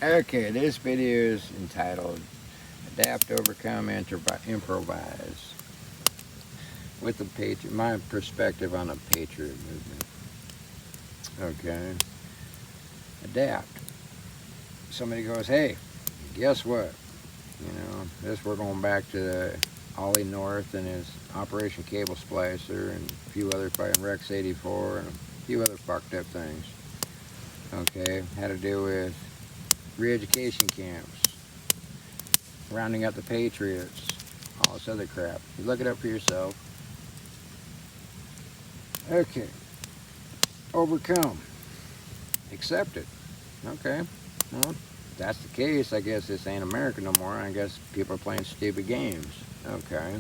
Okay, this video is entitled Adapt, Overcome, Improvise with the Patriot, my perspective on the Patriot movement. Okay, adapt. Somebody goes, hey, guess what? We're going back to Ollie North and his Operation Cable Splicer and a few other fucking Rex 84 and a few other fucked up things. Okay, had to do with re-education camps, rounding up the Patriots, all this other crap. You look it up for yourself. Okay, overcome, accept it. Okay, well, if that's the case, I guess this ain't America no more. I guess people are playing stupid games. Okay,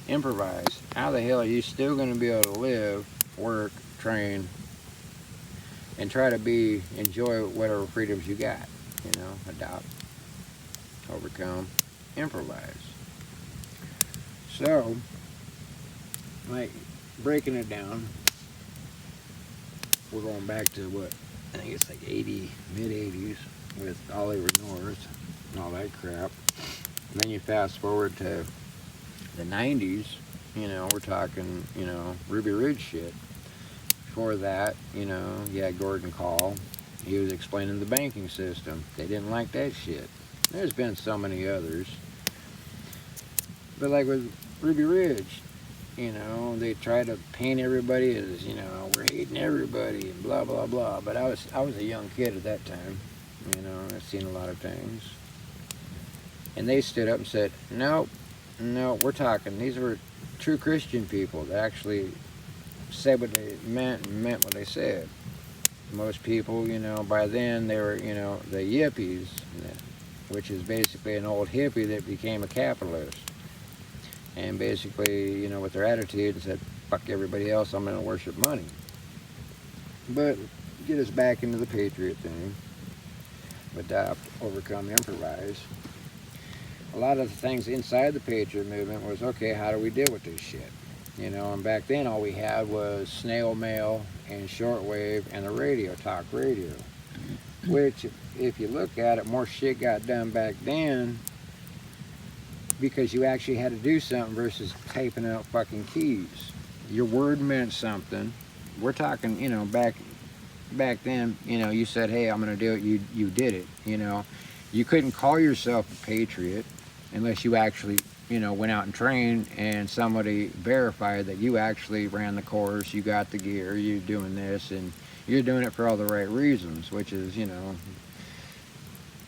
improvise. How the hell are you still going to be able to live, work, train, and try to enjoy whatever freedoms you got? Adopt, overcome, improvise. So, like, breaking it down, we're going back to what, I think it's like 80, mid-80s with Oliver North and all that crap. And then you fast forward to the 90s, we're talking, Ruby Ridge shit. Before that, you had Gordon Call. He was explaining the banking system. They didn't like that shit. There's been so many others. But like with Ruby Ridge, they try to paint everybody as, we're hating everybody and blah, blah, blah. But I was a young kid at that time. I've seen a lot of things. And they stood up and said, no, we're talking. These were true Christian people that actually said what they meant and meant what they said. Most people, by then they were, the yippies, which is basically an old hippie that became a capitalist. And basically, with their attitude, said, fuck everybody else, I'm going to worship money. But get us back into the Patriot thing. Adopt, overcome, improvise. A lot of the things inside the Patriot movement was, okay, how do we deal with this shit? And back then all we had was snail mail and shortwave and the radio, talk radio. Which, if you look at it, more shit got done back then because you actually had to do something versus typing out fucking keys. Your word meant something. We're talking, back then, you said, hey, I'm going to do it, you did it, You couldn't call yourself a patriot unless you actually, went out and trained and somebody verified that you actually ran the course, you got the gear, you're doing this, and you're doing it for all the right reasons, which is,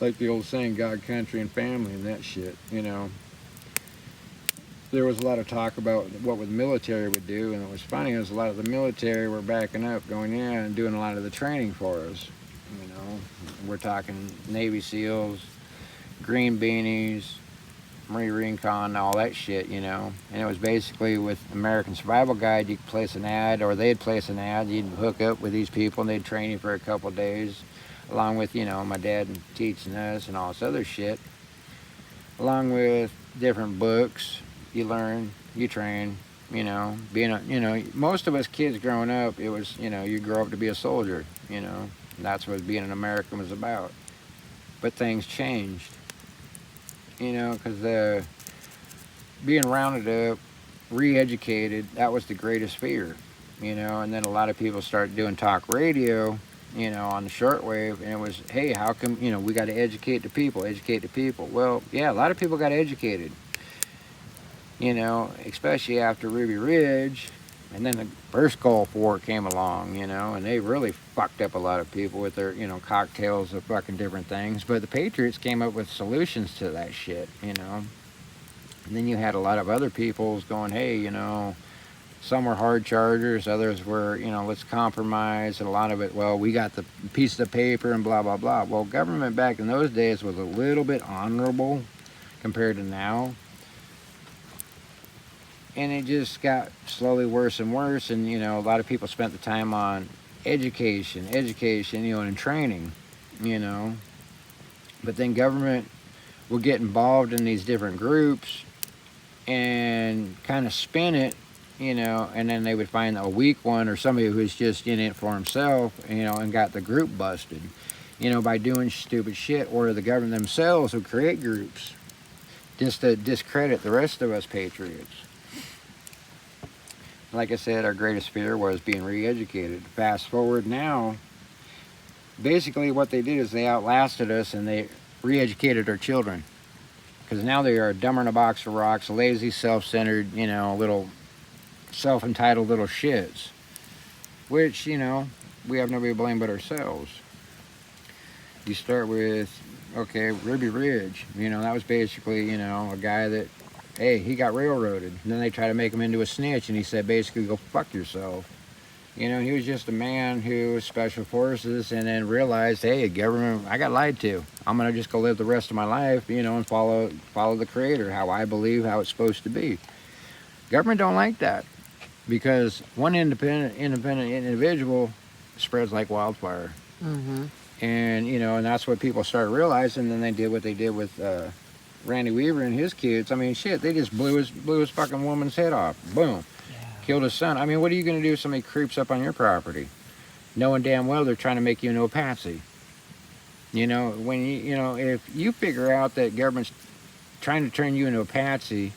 like the old saying, God, country, and family and that shit, There was a lot of talk about what the military would do, and it was funny, is a lot of the military were backing up, going in and doing a lot of the training for us. We're talking Navy SEALs, Green Beanies, Marine Recon, all that shit, And it was basically with American Survival Guide, you could place an ad, or they'd place an ad, you'd hook up with these people, and they'd train you for a couple of days, along with, my dad teaching us and all this other shit, along with different books. You learn, you train, most of us kids growing up, it was, you grow up to be a soldier, that's what being an American was about. But things changed, because being rounded up, re-educated, that was the greatest fear, and then a lot of people started doing talk radio, on the shortwave, and it was, hey, how come, we got to educate the people. Well, yeah, a lot of people got educated, especially after Ruby Ridge, and then the first Gulf War came along, and they really fucked up a lot of people with their, cocktails of fucking different things. But the Patriots came up with solutions to that shit, And then you had a lot of other peoples going, hey, some were hard chargers, others were, let's compromise, and a lot of it, well, we got the piece of paper and blah, blah, blah. Well, government back in those days was a little bit honorable compared to now. And it just got slowly worse and worse, and a lot of people spent the time on education, and training, But then government will get involved in these different groups and kind of spin it, and then they would find a weak one or somebody who's just in it for himself, and got the group busted. by doing stupid shit, or the government themselves will create groups just to discredit the rest of us patriots. Like I said, our greatest fear was being re-educated. Fast forward now, basically what they did is they outlasted us and they re-educated our children. Because now they are dumber than a box of rocks, lazy, self-centered, little self-entitled little shits. Which, we have nobody to blame but ourselves. You start with, okay, Ruby Ridge. That was basically, a guy that, hey, he got railroaded. And then they try to make him into a snitch, and he said, basically, go fuck yourself. He was just a man who was special forces, and then realized, hey, government, I got lied to. I'm going to just go live the rest of my life, and follow the creator, how I believe, how it's supposed to be. Government don't like that, because one independent individual spreads like wildfire. Mm-hmm. And, and that's what people started realizing. And then they did what they did with Randy Weaver and his kids. I mean, shit, they just blew his fucking woman's head off. Boom. Yeah. Killed his son. I mean, what are you going to do if somebody creeps up on your property? Knowing damn well they're trying to make you into a patsy. When if you figure out that government's trying to turn you into a patsy,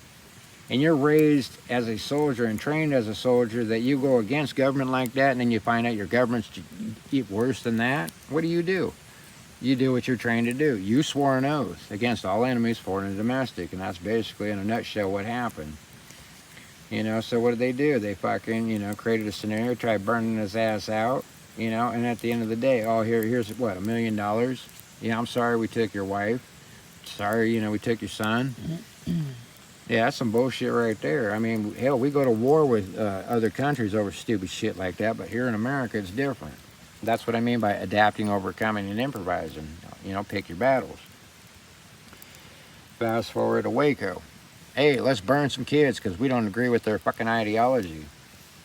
and you're raised as a soldier and trained as a soldier, that you go against government like that, and then you find out your government's worse than that, what do? You do what you're trained to do. You swore an oath against all enemies, foreign and domestic, and that's basically, in a nutshell, what happened. So what did they do? They fucking, created a scenario, tried burning his ass out, and at the end of the day, here's what, $1 million? Yeah, I'm sorry we took your wife. Sorry, we took your son. Yeah, that's some bullshit right there. I mean, hell, we go to war with other countries over stupid shit like that, but here in America, it's different. That's what I mean by adapting, overcoming, and improvising. Pick your battles. Fast forward to Waco. Hey, let's burn some kids because we don't agree with their fucking ideology.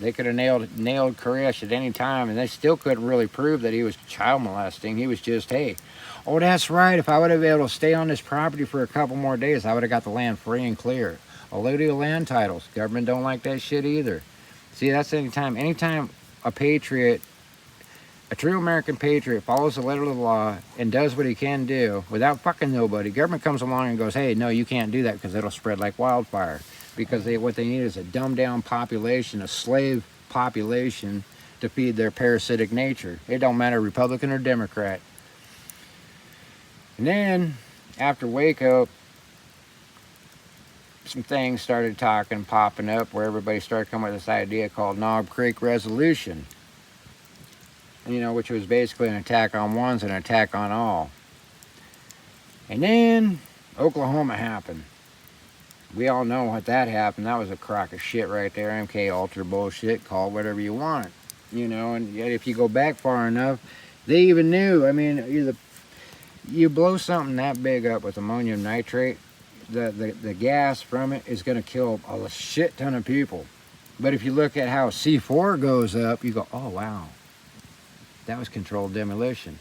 They could have nailed Koresh at any time, and they still couldn't really prove that he was child molesting. He was just, hey, oh, that's right. If I would have been able to stay on this property for a couple more days, I would have got the land free and clear. Allodial land titles. Government don't like that shit either. See, that's anytime a patriot, a true American patriot, follows the letter of the law and does what he can do without fucking nobody, government comes along and goes, hey, no, you can't do that because it'll spread like wildfire. Because what they need is a dumbed-down population, a slave population to feed their parasitic nature. It don't matter Republican or Democrat. And then, after Waco, some things started popping up, where everybody started coming with this idea called Knob Creek Resolution. Which was basically an attack on ones and an attack on all. And then, Oklahoma happened. We all know what that happened. That was a crock of shit right there. MK Ultra bullshit, call it whatever you want. And yet if you go back far enough, they even knew. I mean, you blow something that big up with ammonium nitrate, the gas from it is going to kill a shit ton of people. But if you look at how C4 goes up, you go, oh, wow. That was controlled demolition.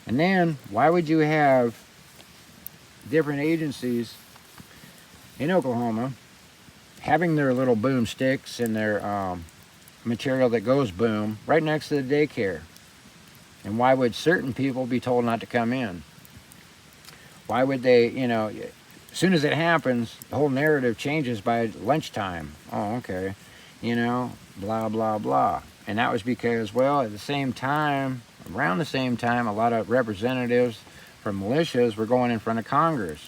And then, why would you have different agencies in Oklahoma having their little boomsticks and their material that goes boom right next to the daycare? And why would certain people be told not to come in? Why would they, as soon as it happens, the whole narrative changes by lunchtime. Oh, okay. Blah, blah, blah. And that was because, well, at the same time, around the same time, a lot of representatives from militias were going in front of Congress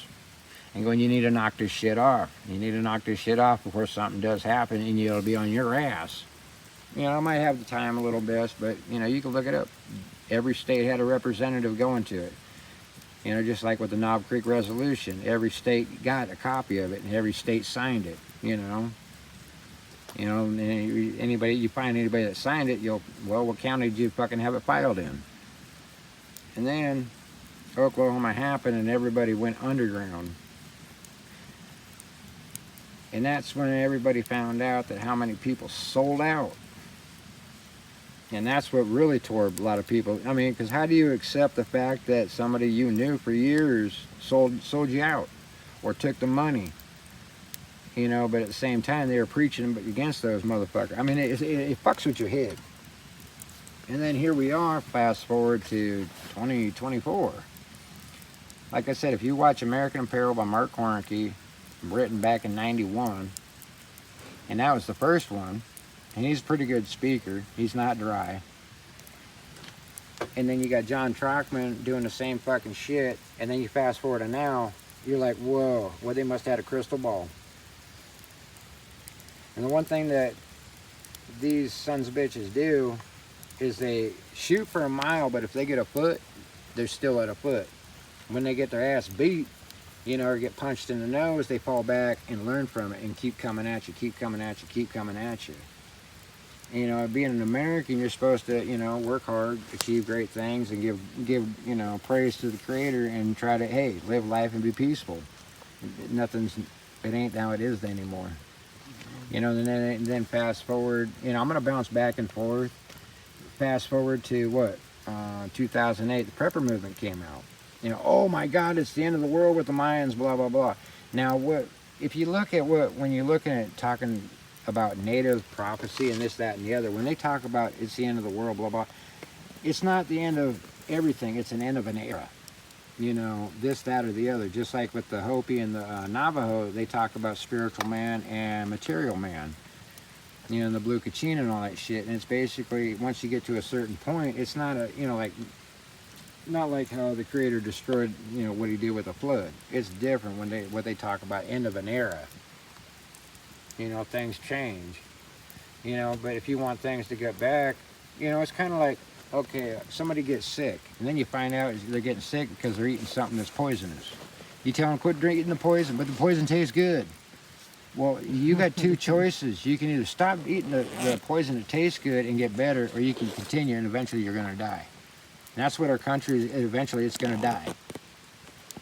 and going, you need to knock this shit off. You need to knock this shit off before something does happen, and you'll be on your ass. I might have the time a little bit, but, you can look it up. Every state had a representative going to it. Just like with the Knob Creek Resolution. Every state got a copy of it, and every state signed it, anybody, you find anybody that signed it, what county did you fucking have it filed in? And then Oklahoma happened and everybody went underground. And that's when everybody found out that how many people sold out. And that's what really tore a lot of people. I mean, because how do you accept the fact that somebody you knew for years sold you out or took the money? But at the same time, they were preaching against those motherfuckers. I mean, it fucks with your head. And then here we are, fast forward to 2024. Like I said, if you watch American Apparel by Mark Warnke, written back in 91, and that was the first one, and he's a pretty good speaker. He's not dry. And then you got John Trockman doing the same fucking shit, and then you fast forward to now, you're like, whoa, well, they must have had a crystal ball. And the one thing that these sons of bitches do is they shoot for a mile, but if they get a foot, they're still at a foot. When they get their ass beat, you know, or get punched in the nose, they fall back and learn from it and keep coming at you, keep coming at you, keep coming at you. You know, being an American, you're supposed to, you know, work hard, achieve great things, and give you know, praise to the Creator, and try to, hey, live life and be peaceful. It ain't how it is anymore. You know, and then fast forward, you know, I'm going to bounce back and forth. Fast forward to what? 2008, the Prepper movement came out. You know, oh my God, it's the end of the world with the Mayans, blah, blah, blah. Now, if you look at when you're looking at talking about native prophecy and this, that, and the other, when they talk about it's the end of the world, blah, blah, it's not the end of everything, it's an end of an era. You know, this, that, or the other. Just like with the Hopi and the Navajo, they talk about spiritual man and material man. You know, and the Blue Kachina and all that shit. And it's basically, once you get to a certain point, it's not a, you know, like, not like how the Creator destroyed, you know, what he did with the flood. It's different when what they talk about end of an era. You know, things change. You know, but if you want things to get back, you know, it's kind of like, okay, somebody gets sick, and then you find out they're getting sick because they're eating something that's poisonous. You tell them, quit drinking the poison, but the poison tastes good. Well, you got two choices. You can either stop eating the poison that tastes good and get better, or you can continue, and eventually you're going to die. And that's what our country is, eventually it's going to die.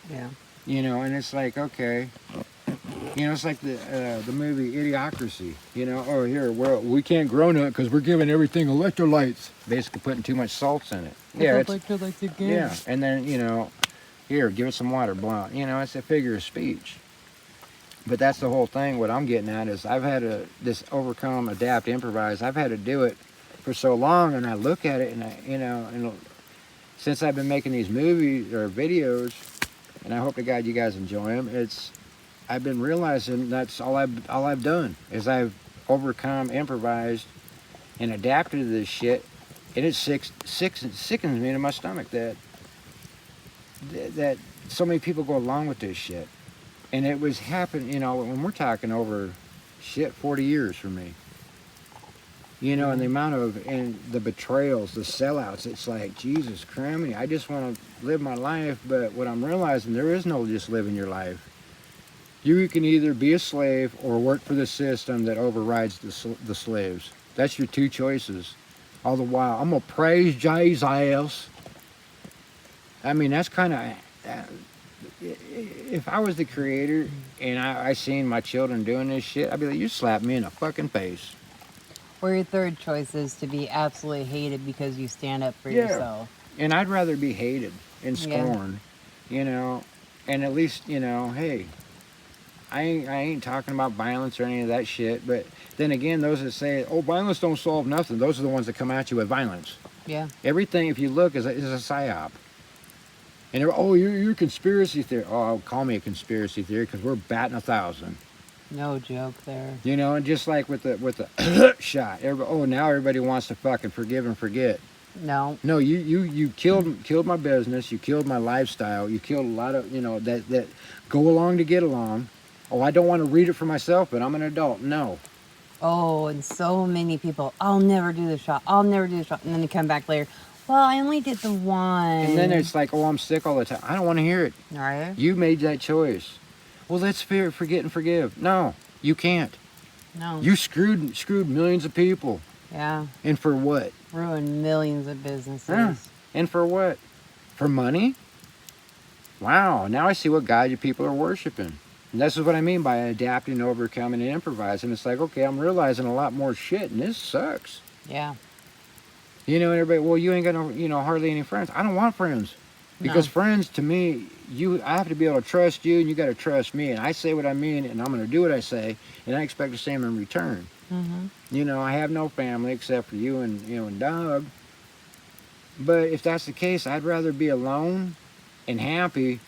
Yeah. You know, and it's like, okay. You know, it's like the movie Idiocracy. You know, oh, here, well, we can't grow nut because we're giving everything electrolytes. Basically putting too much salts in it. Yeah, it's electrolytes again. Yeah, and then, you know, here, give it some water, blah. You know, it's a figure of speech. But that's the whole thing. What I'm getting at is I've had this overcome, adapt, improvise. I've had to do it for so long, and I look at it, and I, you know, and since I've been making these movies or videos, and I hope to God you guys enjoy them, I've been realizing that's all I've done is I've overcome, improvised, and adapted to this shit, and it sickens me to my stomach that so many people go along with this shit. And it was happening, you know, when we're talking over 40 years for me. You know, and the amount of, and the betrayals, the sellouts, it's like, Jesus Christ, I just want to live my life, but what I'm realizing, there is no just living your life. You can either be a slave or work for the system that overrides the slaves. That's your two choices. All the while, I'm going to praise Jesus. I mean, that's kind of, if I was the Creator and I seen my children doing this shit, I'd be like, you slap me in the fucking face. Or your third choice is to be absolutely hated because you stand up for yourself. And I'd rather be hated and scorned, you know, and at least, you know, hey, I ain't talking about violence or any of that shit, but then again, those that say, oh, violence don't solve nothing, those are the ones that come at you with violence. Yeah. Everything, if you look, is a psyop. And they're, oh, you're a conspiracy theory. Oh, call me a conspiracy theory because we're batting 1,000. No joke there. You know, and just like with the shot, now everybody wants to fucking forgive and forget. No. No, you killed my business. You killed my lifestyle. You killed a lot of, you know, that go along to get along. Oh, I don't want to read it for myself, but I'm an adult. No. Oh, and so many people, I'll never do the shot. I'll never do the shot. And then they come back later. Well, I only did the one. And then it's like, oh, I'm sick all the time. I don't want to hear it. Right. You made that choice. Well, let's forget and forgive. No, you can't. No. You screwed millions of people. Yeah. And for what? Ruined millions of businesses. Yeah. And for what? For money? Wow, now I see what God you people are worshiping. And this is what I mean by adapting, overcoming, and improvising. It's like, okay, I'm realizing a lot more shit, and this sucks. Yeah. You know, and everybody, well, you ain't got no, you know, hardly any friends. I don't want friends. Because friends, to me, I have to be able to trust you, and you got to trust me. And I say what I mean, and I'm going to do what I say, and I expect the same in return. Mm-hmm. You know, I have no family except for you and Doug. But if that's the case, I'd rather be alone and happy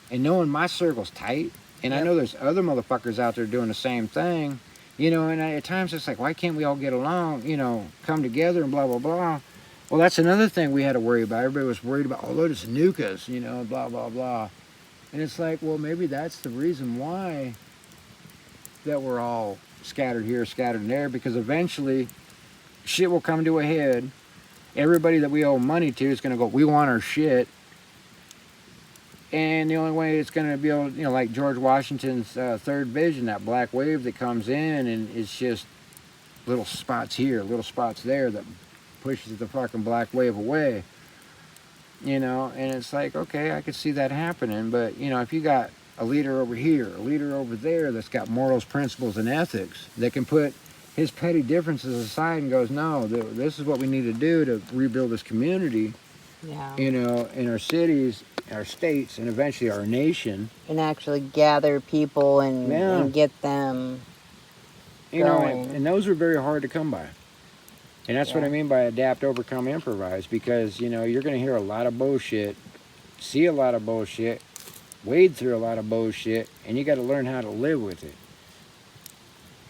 and knowing my circle's tight. And I Yep. know there's other motherfuckers out there doing the same thing. And at times it's like, why can't we all get along, come together and blah, blah, blah. Well, that's another thing we had to worry about. Everybody was worried about, oh, look, it's nukas, blah, blah, blah. And it's like, well, maybe that's the reason why that we're all scattered here, scattered there, because eventually shit will come to a head. Everybody that we owe money to is going to go, we want our shit. And the only way it's going to be able, like George Washington's third vision, that black wave that comes in and it's just little spots here, little spots there that pushes the fucking black wave away. And it's like, okay, I could see that happening. But, if you got a leader over here, a leader over there that's got morals, principles, and ethics that can put his petty differences aside and goes, no, this is what we need to do to rebuild this community, Yeah. in our cities, our states, and eventually our nation. And actually gather people and, Yeah. and get them And, going. and those are very hard to come by. And that's what I Yeah. mean by adapt, overcome, improvise, because, you're going to hear a lot of bullshit, see a lot of bullshit, wade through a lot of bullshit, and you got to learn how to live with it.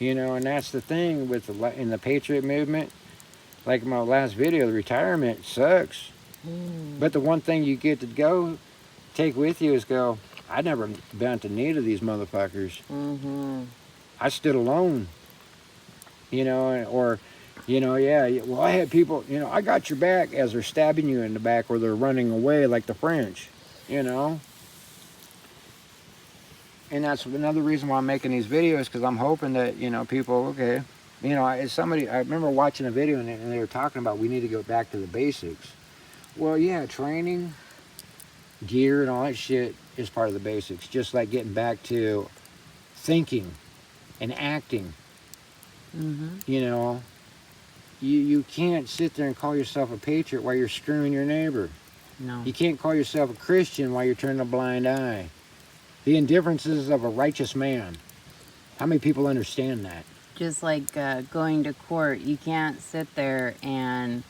And that's the thing with in the Patriot movement. Like my last video, the retirement sucks. But the one thing you get to take with you is I never bent the knee to these motherfuckers. Mm-hmm. I stood alone. Or, yeah, well, I had people, I got your back as they're stabbing you in the back or they're running away like the French, And that's another reason why I'm making these videos, because I'm hoping that, people, okay, I remember watching a video and they were talking about we need to go back to the basics. Well, yeah, training, gear, and all that shit is part of the basics. Just like getting back to thinking and acting. Mm-hmm. You can't sit there and call yourself a patriot while you're screwing your neighbor. No. You can't call yourself a Christian while you're turning a blind eye. The indifferences of a righteous man. How many people understand that? Just like going to court, you can't sit there and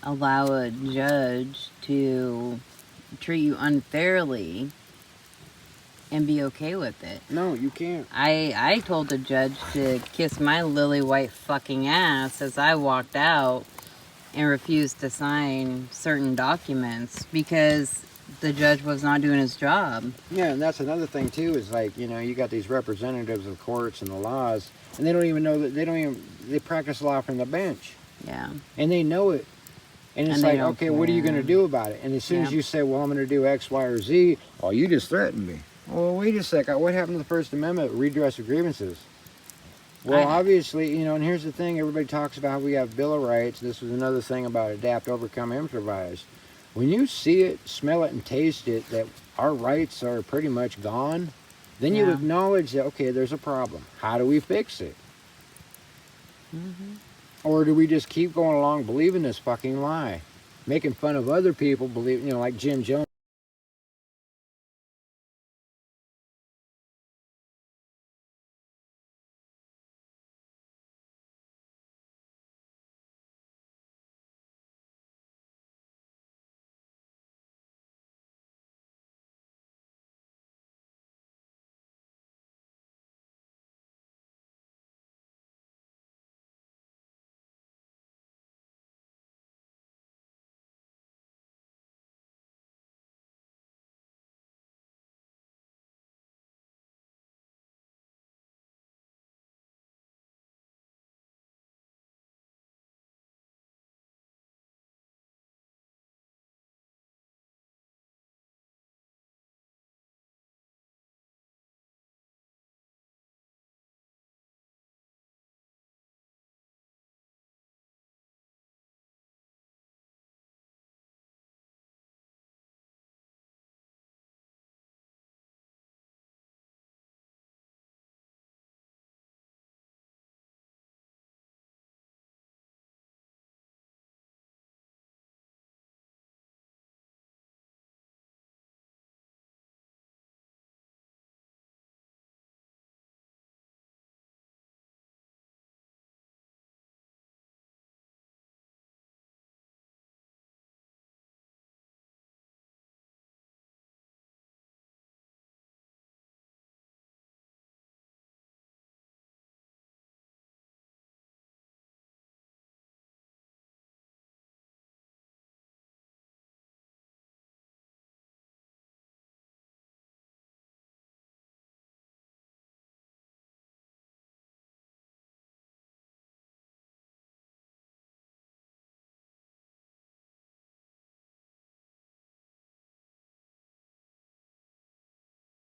allow a judge to treat you unfairly and be okay with it. No, you can't. I told the judge to kiss my lily white fucking ass as I walked out and refused to sign certain documents because the judge was not doing his job. Yeah, and that's another thing too, is like, you got these representatives of the courts and the laws, and they don't even know that they practice law from the bench. Yeah. And they know it. And it's And they like, don't okay, what are you going to care. do about it? And as soon as you say, well, I'm going to do X, Y, or Z, oh, you just threatened me. Well, wait a second. What happened to the First Amendment? Redress of grievances. Well, obviously, and here's the thing. Everybody talks about how we have Bill of Rights. This was another thing about adapt, overcome, improvise. When you see it, smell it, and taste it, that our rights are pretty much gone, then you acknowledge that, okay, there's a problem. How do we fix it? Mm-hmm. Or do we just keep going along believing this fucking lie? Making fun of other people, like Jim Jones.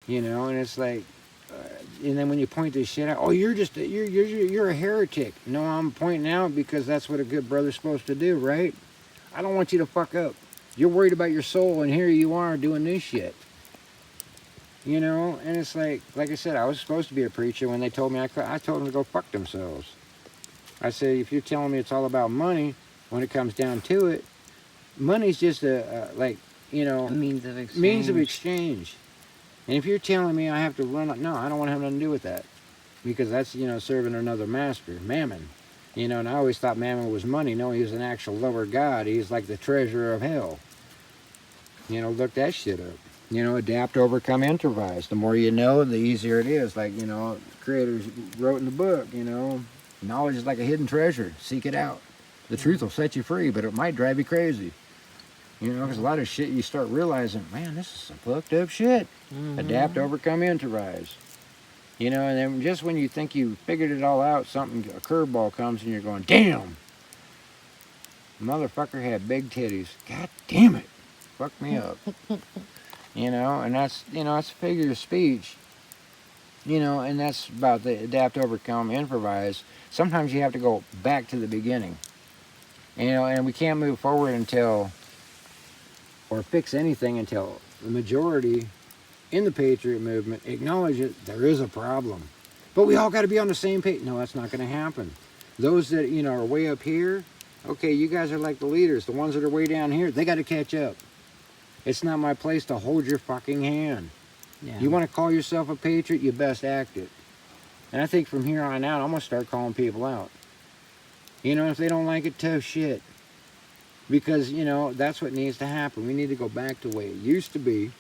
You know, and it's like, and then when you point this shit out, oh, you're a heretic. No, I'm pointing out because that's what a good brother's supposed to do, right? I don't want you to fuck up. You're worried about your soul, and here you are doing this shit. You know, and it's like I said, I was supposed to be a preacher when they told me I could. I told them to go fuck themselves. I said, if you're telling me it's all about money, when it comes down to it, money's just A means of exchange. means of exchange. And if you're telling me I have to run, no, I don't want to have nothing to do with that, because that's serving another master, Mammon. And I always thought Mammon was money. No, he was an actual lower god. He's like the treasurer of hell. Look that shit up. Adapt, overcome, improvise. The more you know, the easier it is. Like, creators wrote in the book, knowledge is like a hidden treasure. Seek it out. The truth will set you free, but it might drive you crazy. Because a lot of shit you start realizing, man, this is some fucked up shit. Adapt, overcome, improvise. And then just when you think you figured it all out, a curveball comes and you're going, damn! Motherfucker had big titties. God damn it. Fuck me up. And that's a figure of speech. And that's about the adapt, overcome, improvise. Sometimes you have to go back to the beginning. And we can't move forward or fix anything until the majority in the Patriot movement acknowledge it. There is a problem. But we all got to be on the same page. No, that's not going to happen. Those that, are way up here, okay, you guys are like the leaders. The ones that are way down here, they got to catch up. It's not my place to hold your fucking hand. Yeah. You want to call yourself a patriot, you best act it. And I think from here on out, I'm going to start calling people out. If they don't like it, tough shit. Because, that's what needs to happen. We need to go back to the way it used to be.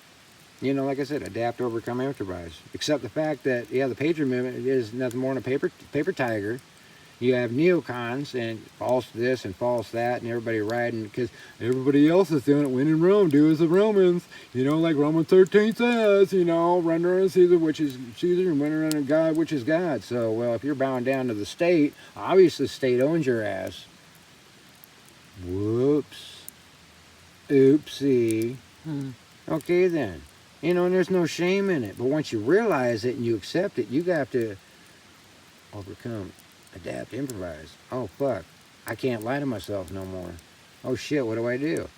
Like I said, adapt, overcome, improvise. Except the fact that, the Patriot movement is nothing more than a paper tiger. You have neocons and false this and false that, and everybody riding because everybody else is doing it. When in Rome, do as the Romans. Like Romans 13 says, run around Caesar, which is Caesar, and run around God, which is God. So, well, if you're bowing down to the state, obviously the state owns your ass. Whoops. Oopsie. Okay, then. And there's no shame in it. But once you realize it and you accept it, you have to overcome, adapt, improvise. Oh, fuck. I can't lie to myself no more. Oh, shit, what do?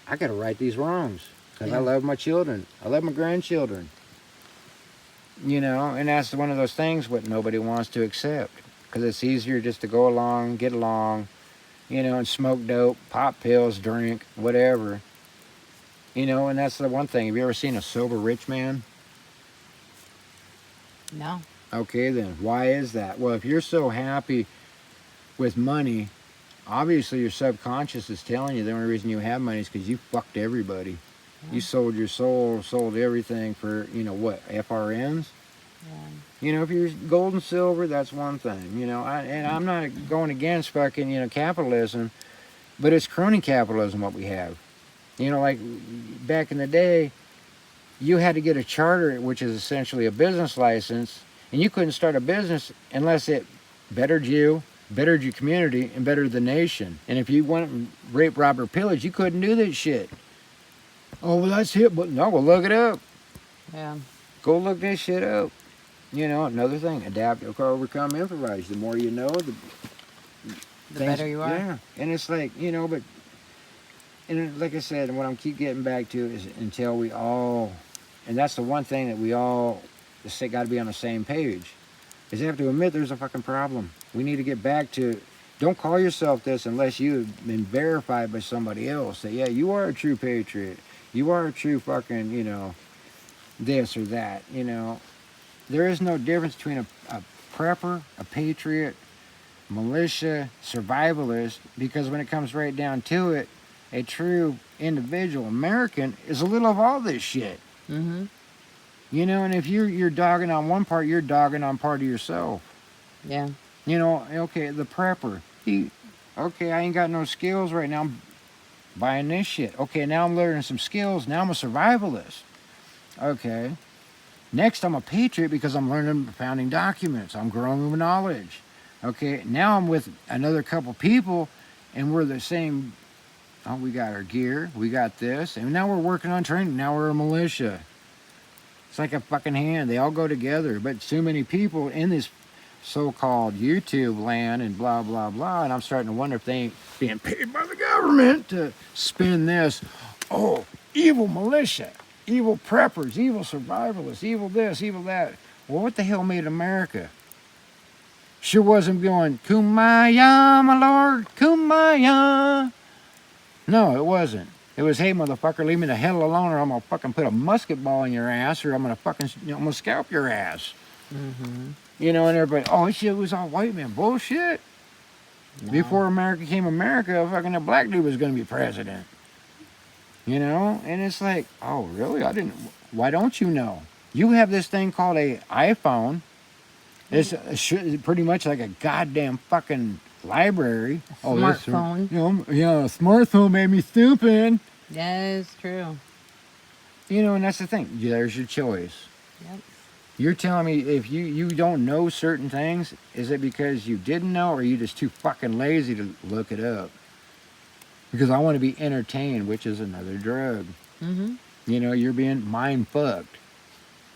I got to right these wrongs. Because I love my children. I love my grandchildren. And that's one of those things what nobody wants to accept. Because it's easier just to go along, get along, and smoke dope, pop pills, drink, whatever. And that's the one thing. Have you ever seen a sober rich man? No. Okay, then. Why is that? Well, if you're so happy with money, obviously your subconscious is telling you the only reason you have money is because you fucked everybody. Yeah. You sold your soul, sold everything for, FRNs? Yeah. If you're gold and silver, that's one thing. And I'm not going against fucking, capitalism, but it's crony capitalism what we have. Like back in the day, you had to get a charter, which is essentially a business license, and you couldn't start a business unless it bettered you, bettered your community, and bettered the nation. And if you went and rape, rob, or pillage, you couldn't do that shit. Oh, well, that's it. But no, well, look it up. Yeah. Go look this shit up. Another thing, adapt, overcome, improvise. The more you know, the better you are. Yeah, and it's like, but... And like I said, what I'm keep getting back to is until we all, and that's the one thing that we all got to be on the same page, is you have to admit there's a fucking problem. We need to get back to, don't call yourself this unless you've been verified by somebody else. That, yeah, you are a true patriot. You are a true fucking, this or that, There is no difference between a prepper, a patriot, militia, survivalist, because when it comes right down to it, a true individual American is a little of all this shit. Mm-hmm. And if you're dogging on one part, you're dogging on part of yourself. Yeah. Okay, the prepper. Okay, I ain't got no skills right now. I'm buying this shit. Okay, now I'm learning some skills. Now I'm a survivalist. Okay. Next, I'm a patriot because I'm learning founding documents. I'm growing with knowledge. Okay, now I'm with another couple people, and we're the same. Oh, we got our gear, we got this, and now we're working on training. Now we're a militia. It's like a fucking hand. They all go together. But too many people in this so-called YouTube land and blah, blah, blah. And I'm starting to wonder if they ain't being paid by the government to spin this. Oh, evil militia, evil preppers, evil survivalists, evil this, evil that. Well, what the hell made America? Sure wasn't going, Kumbaya, my lord, Kumbaya. No, it wasn't. It was, hey, motherfucker, leave me the hell alone or I'm going to fucking put a musket ball in your ass or I'm going to fucking, I'm going to scalp your ass. Mm-hmm. You know, and everybody, oh, shit, was all white man. Bullshit. No. Before America came America, fucking a black dude was going to be president. You know? And it's like, oh, really? I didn't, why don't you know? You have this thing called a iPhone. It's pretty much like a goddamn fucking library. Smartphone. Yeah, a smartphone made me stupid. That is true. You know, and that's the thing. There's your choice. Yep. You're telling me if you don't know certain things, is it because you didn't know or are you just too fucking lazy to look it up? Because I want to be entertained, which is another drug. Mm-hmm. You know, you're being mind fucked.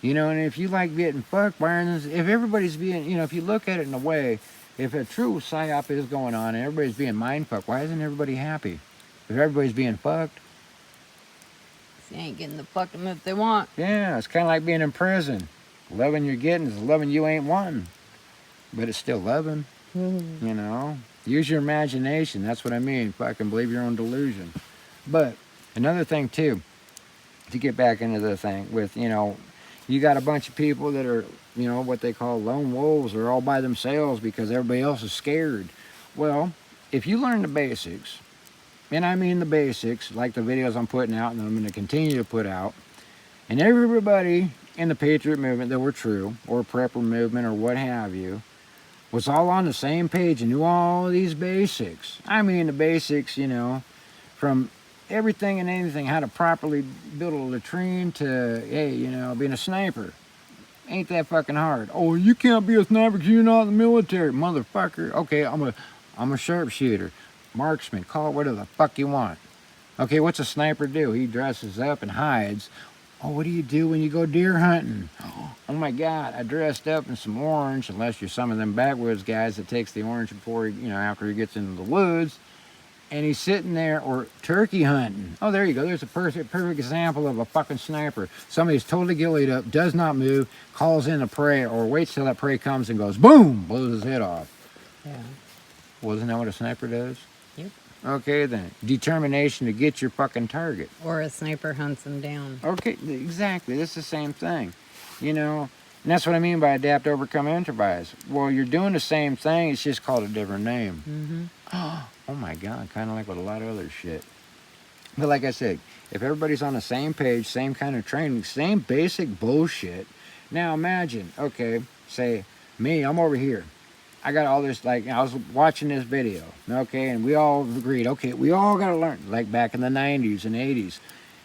You know, and if you like getting fucked, if everybody's being, you know, if you look at it in a way, if a true psyop is going on and everybody's being mind fucked, why isn't everybody happy? If everybody's being fucked? They ain't getting the fucking that they want. Yeah, it's kind of like being in prison. Loving you're getting is loving you ain't wanting. But it's still loving, Mm-hmm. you know? Use your imagination. That's what I mean. Fucking believe your own delusion. But another thing, too, to get back into the thing with, you know, you got a bunch of people that are, you know, what they call lone wolves. They're all by themselves because everybody else is scared. Well, if you learn the basics, and I mean the basics, like the videos I'm putting out and I'm going to continue to put out, and everybody in the Patriot movement that were true, or prepper movement, or what have you, was all on the same page and knew all these basics. I mean the basics, you know, from everything and anything, how to properly build a latrine to, hey, you know, being a sniper. Ain't that fucking hard. Oh, you can't be a sniper because you're not in the military. Motherfucker. Okay, I'm a sharpshooter. Marksman. Call it whatever the fuck you want. Okay, what's a sniper do? He dresses up and hides. Oh, what do you do when you go deer hunting? Oh my God, I dressed up in some orange, unless you're some of them backwoods guys that takes the orange before he, you know, after he gets into the woods. And he's sitting there, or turkey hunting. Oh, there you go. There's a perfect example of a fucking sniper. Somebody's totally gillied up, does not move, calls in a prey, or waits till that prey comes and goes, boom, blows his head off. Yeah. Wasn't that what a sniper does? Yep. Okay, then. Determination to get your fucking target. Or a sniper hunts them down. Okay, exactly. That's the same thing. You know, and that's what I mean by adapt, overcome, improvise. Well, you're doing the same thing, it's just called a different name. Mm-hmm. Oh my God, kind of like with a lot of other shit. But like I said, if everybody's on the same page, same kind of training, same basic bullshit. Now imagine, okay, say me, I'm over here. I got all this, like, I was watching this video, okay, and we all agreed, okay, we all got to learn, like back in the 90s and 80s.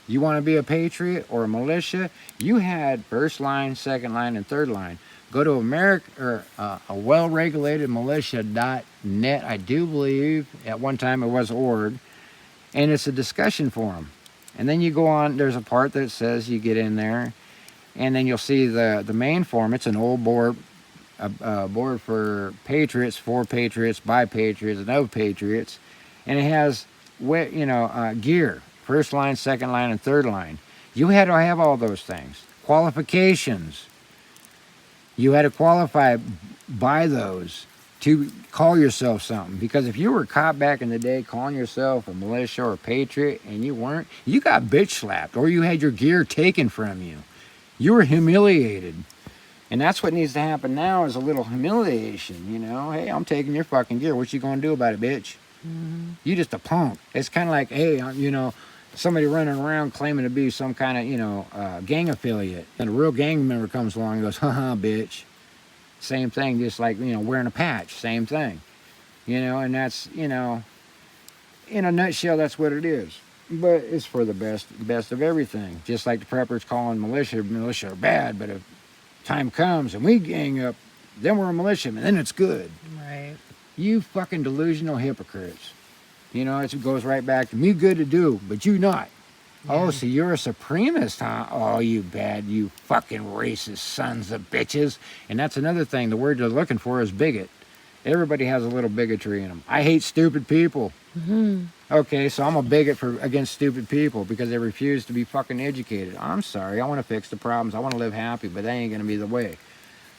You want to be a patriot or a militia? You had first line, second line, and third line. Go to a well-regulated militia.net, I do believe. At one time it was org. And it's a discussion forum. And then you go on, there's a part that says you get in there, and then you'll see the main forum. It's an old board, a board for patriots, by patriots, and of patriots. And it has, gear, first line, second line, and third line. You had to have all those things. Qualifications. You had to qualify by those to call yourself something. Because if you were caught back in the day calling yourself a militia or a patriot and you weren't, you got bitch slapped or you had your gear taken from you. You were humiliated. And that's what needs to happen now is a little humiliation, you know. Hey, I'm taking your fucking gear. What you gonna do about it, bitch? Mm-hmm. You just a punk. It's kind of like, hey, somebody running around claiming to be some kind of, gang affiliate. And a real gang member comes along and goes, haha, bitch. Same thing, just like, wearing a patch. Same thing. And that's, in a nutshell, that's what it is. But it's for the best of everything. Just like the preppers calling militia are bad, but if time comes and we gang up, then we're a militiaman, then it's good. Right. You fucking delusional hypocrites. It goes right back to me good to do, but you not. Oh, Yeah. so you're a supremacist, huh? Oh, you bad, you fucking racist sons of bitches. And that's another thing. The word you're looking for is bigot. Everybody has a little bigotry in them. I hate stupid people. Mhm. Okay, so I'm a bigot against stupid people because they refuse to be fucking educated. I'm sorry. I want to fix the problems. I want to live happy, but that ain't going to be the way.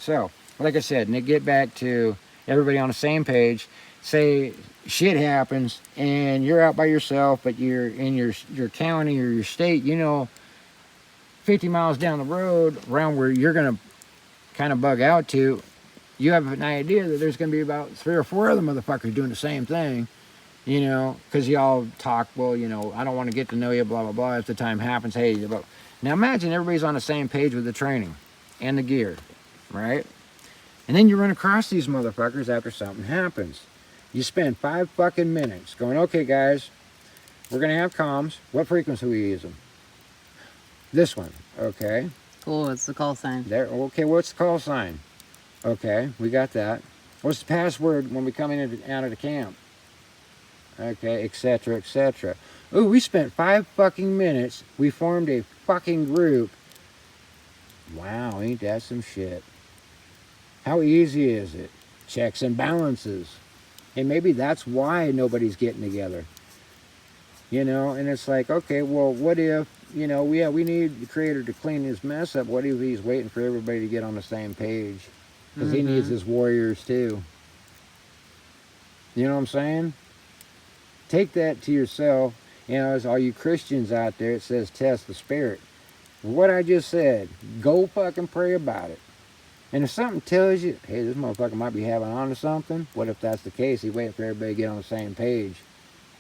So, like I said, and get back to everybody on the same page. Say shit happens and you're out by yourself, but you're in your county or your state, 50 miles down the road, around where you're going to kind of bug out to, you have an idea that there's going to be about 3 or 4 other motherfuckers doing the same thing, because y'all talk, well, I don't want to get to know you, blah, blah, blah. If the time happens, hey, now imagine everybody's on the same page with the training and the gear, right? And then you run across these motherfuckers after something happens. You spend 5 fucking minutes going, okay, guys, we're going to have comms. What frequency we use them? This one. Okay. Cool. It's the call sign. There. Okay, what's the call sign? Okay, we got that. What's the password when we come in and out of the camp? Okay, etc., etc. Ooh, we spent 5 fucking minutes. We formed a fucking group. Wow, ain't that some shit? How easy is it? Checks and balances. And maybe that's why nobody's getting together. And it's like, okay, well, what if, we need the creator to clean his mess up. What if he's waiting for everybody to get on the same page? Because he needs his warriors too. You know what I'm saying? Take that to yourself. As all you Christians out there, it says test the spirit. What I just said, go fucking pray about it. And if something tells you, hey, this motherfucker might be having on to something, what if that's the case? He's waiting for everybody to get on the same page.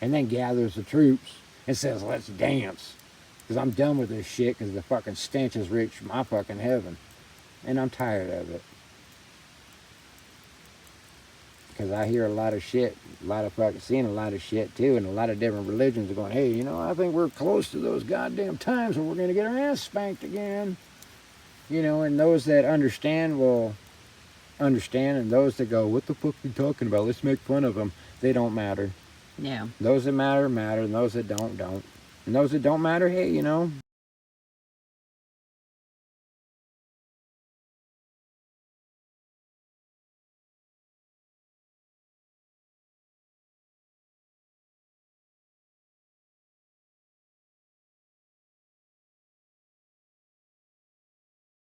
And then gathers the troops and says, let's dance. Because I'm done with this shit because the fucking stench has reached my fucking heaven. And I'm tired of it. Because I hear a lot of shit, seeing a lot of shit too, and a lot of different religions are going, hey, I think we're close to those goddamn times when we're going to get our ass spanked again. And those that understand will understand, and those that go, what the fuck are you talking about? Let's make fun of them. They don't matter. Yeah. Those that matter, matter, and those that don't. And those that don't matter, hey,